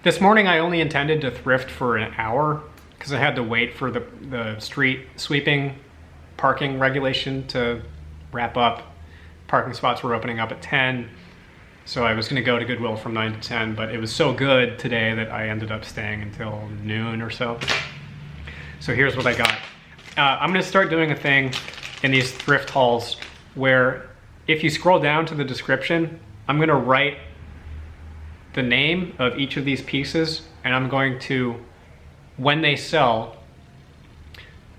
This morning I only intended to thrift for an hour because I had to wait for the street sweeping parking regulation to wrap up. Parking spots were opening up at 10, so I was going to go to Goodwill from 9 to 10, but it was so good today that I ended up staying until noon or so. So here's what I got. I'm going to start doing a thing in these thrift hauls where if you scroll down to the description, I'm going to write the name of each of these pieces, and I'm going to, when they sell,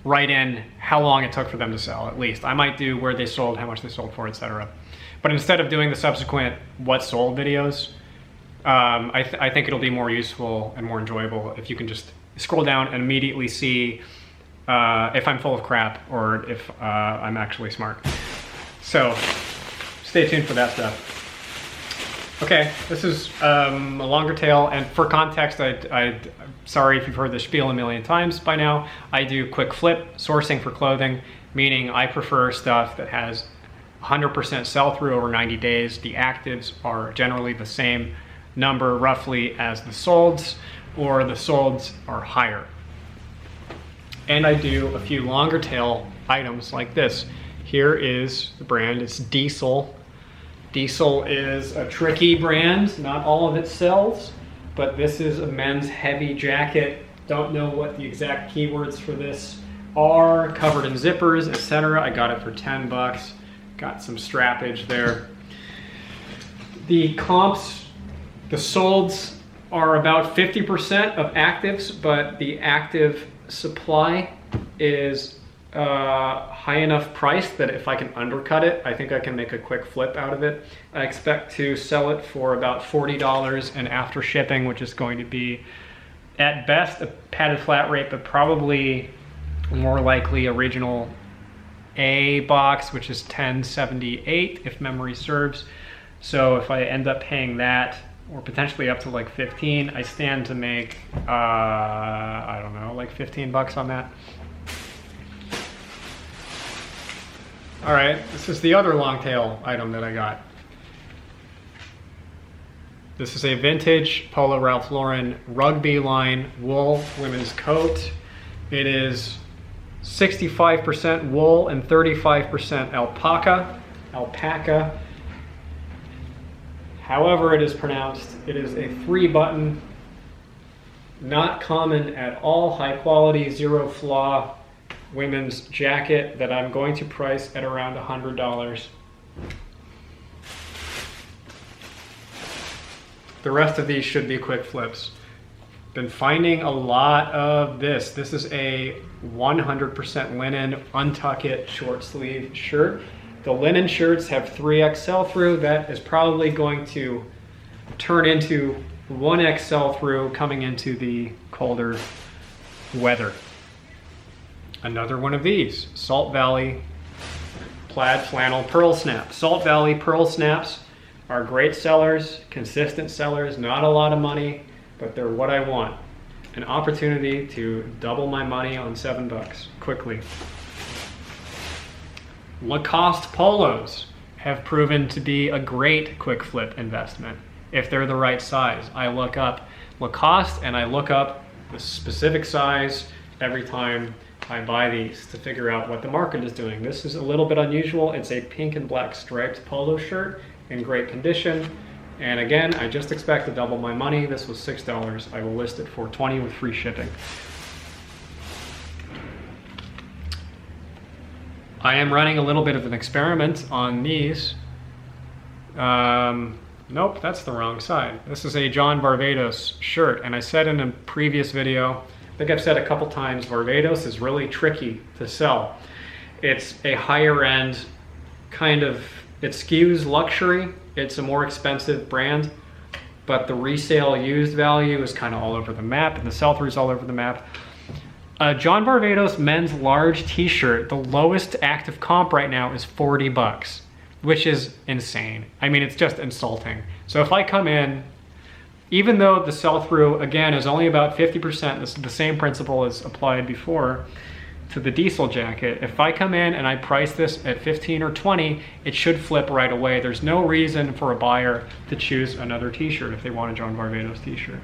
write in how long it took for them to sell, at least. I might do where they sold, how much they sold for, etc. But instead of doing the subsequent what sold videos, I think it'll be more useful and more enjoyable if you can just scroll down and immediately see if I'm full of crap or if I'm actually smart. So stay tuned for that stuff. Okay, this is a longer tail, and for context, sorry if you've heard this spiel a million times by now. I do quick flip sourcing for clothing, meaning I prefer stuff that has 100% sell-through over 90 days. The actives are generally the same number roughly as the solds, or the solds are higher. And I do a few longer tail items like this. Here is the brand, it's Diesel. Diesel is a tricky brand, not all of it sells, but this is a men's heavy jacket. Don't know what the exact keywords for this are, covered in zippers, etc. I got it for 10 bucks. Got some strappage there. The comps, the solds are about 50% of actives, but the active supply is high enough price that if I can undercut it, I think I can make a quick flip out of it. I expect to sell it for about $40 and after shipping, which is going to be at best a padded flat rate, but probably more likely original A box, which is $10.78 if memory serves. So if I end up paying that, or potentially up to like 15, I stand to make, I don't know, like 15 bucks on that. All right, this is the other long tail item that I got. This is a vintage Polo Ralph Lauren Rugby line wool women's coat. It is 65% wool and 35% alpaca. However it is pronounced, it is a 3-button, not common at all, high quality, zero flaw women's jacket that I'm going to price at around $100. The rest of these should be quick flips. Been finding a lot of this. This is a 100% linen Untuckit short sleeve shirt. The linen shirts have 3X sell-through. That is probably going to turn into 1X sell-through coming into the colder weather. Another one of these, Salt Valley Plaid Flannel Pearl Snaps. Salt Valley Pearl Snaps are great sellers, consistent sellers, not a lot of money, but they're what I want. An opportunity to double my money on 7 bucks quickly. Lacoste Polos have proven to be a great quick flip investment if they're the right size. I look up Lacoste and I look up the specific size every time I buy these to figure out what the market is doing. This is a little bit unusual. It's a pink and black striped polo shirt in great condition. And again, I just expect to double my money. This was $6. I will list it for $20 with free shipping. I am running a little bit of an experiment on these. Nope, that's the wrong side. This is a John Varvatos shirt, and I said in a previous video, I think I've said a couple times, Varvatos is really tricky to sell. It's a higher end kind of, it skews luxury. It's a more expensive brand, but the resale used value is kind of all over the map, and the sell-through is all over the map. John Varvatos men's large t-shirt, the lowest active comp right now is 40 bucks, which is insane. I mean, it's just insulting. So if I come in, even though the sell-through, again, is only about 50%, this is the same principle as applied before to the Diesel jacket. If I come in and I price this at 15 or 20, it should flip right away. There's no reason for a buyer to choose another t-shirt if they want a John Varvatos t-shirt.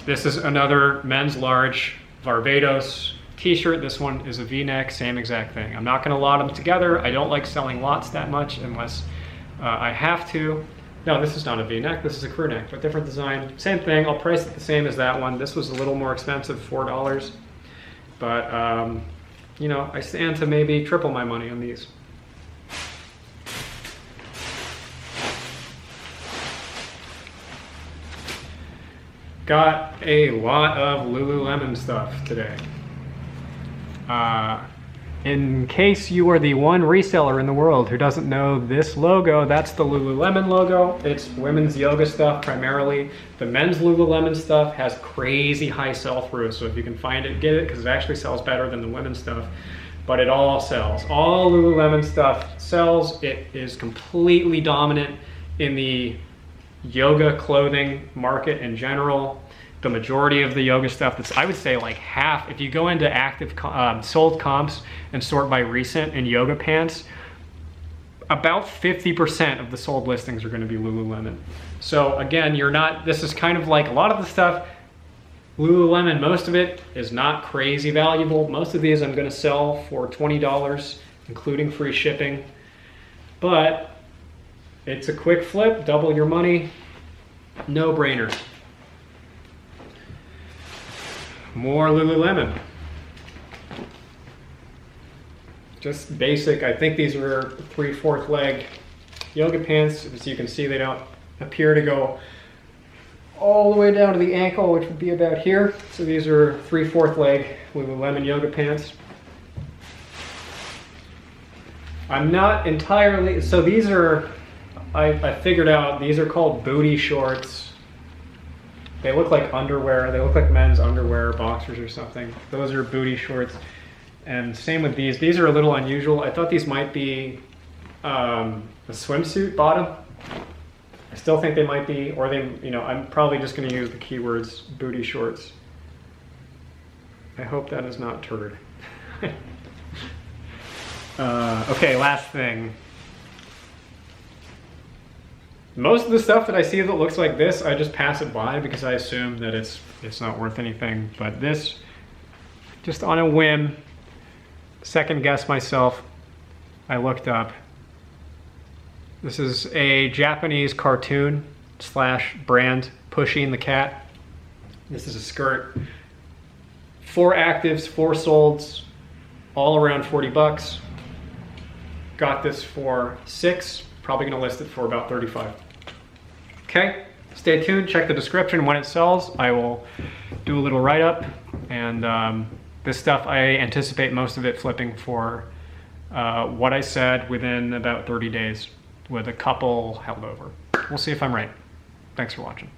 This is another men's large Varvatos t-shirt. This one is a V-neck, same exact thing. I'm not gonna lot them together. I don't like selling lots that much unless I have to. No, this is not a V-neck, this is a crew neck, but different design. Same thing, I'll price it the same as that one. This was a little more expensive, $4. But, you know, I stand to maybe triple my money on these. Got a lot of Lululemon stuff today. In case you are the one reseller in the world who doesn't know this logo, that's the Lululemon logo. It's women's yoga stuff primarily. The men's Lululemon stuff has crazy high sell-through, so if you can find it, get it, because it actually sells better than the women's stuff. But it all sells. All Lululemon stuff sells. It is completely dominant in the yoga clothing market in general. The majority of the yoga stuff, that's, I would say like half, if you go into active sold comps and sort by recent in yoga pants, about 50% of the sold listings are gonna be Lululemon. So again, you're not, this is kind of like a lot of the stuff, Lululemon, most of it is not crazy valuable. Most of these I'm gonna sell for $20, including free shipping. But it's a quick flip, double your money, no brainer. More Lululemon. Just basic, I think these are 3/4 leg yoga pants. As you can see, they don't appear to go all the way down to the ankle, which would be about here. So these are 3/4 leg Lululemon yoga pants. I'm not entirely, so these are, I figured out, these are called booty shorts. They look like underwear. They look like men's underwear, boxers or something. Those are booty shorts. And same with these. These are a little unusual. I thought these might be a swimsuit bottom. I still think they might be, or they, you know, I'm probably just gonna use the keywords booty shorts. I hope that is not turd. Okay, last thing. Most of the stuff that I see that looks like this, I just pass it by because I assume that it's not worth anything. But this, just on a whim, second guess myself, I looked up. This is a Japanese cartoon / brand pushing the cat. This is a skirt. 4 actives, 4 solds, all around 40 bucks. Got this for 6, probably gonna list it for about 35. Okay, stay tuned, check the description when it sells. I will do a little write-up, and this stuff, I anticipate most of it flipping for what I said within about 30 days with a couple held over. We'll see if I'm right. Thanks for watching.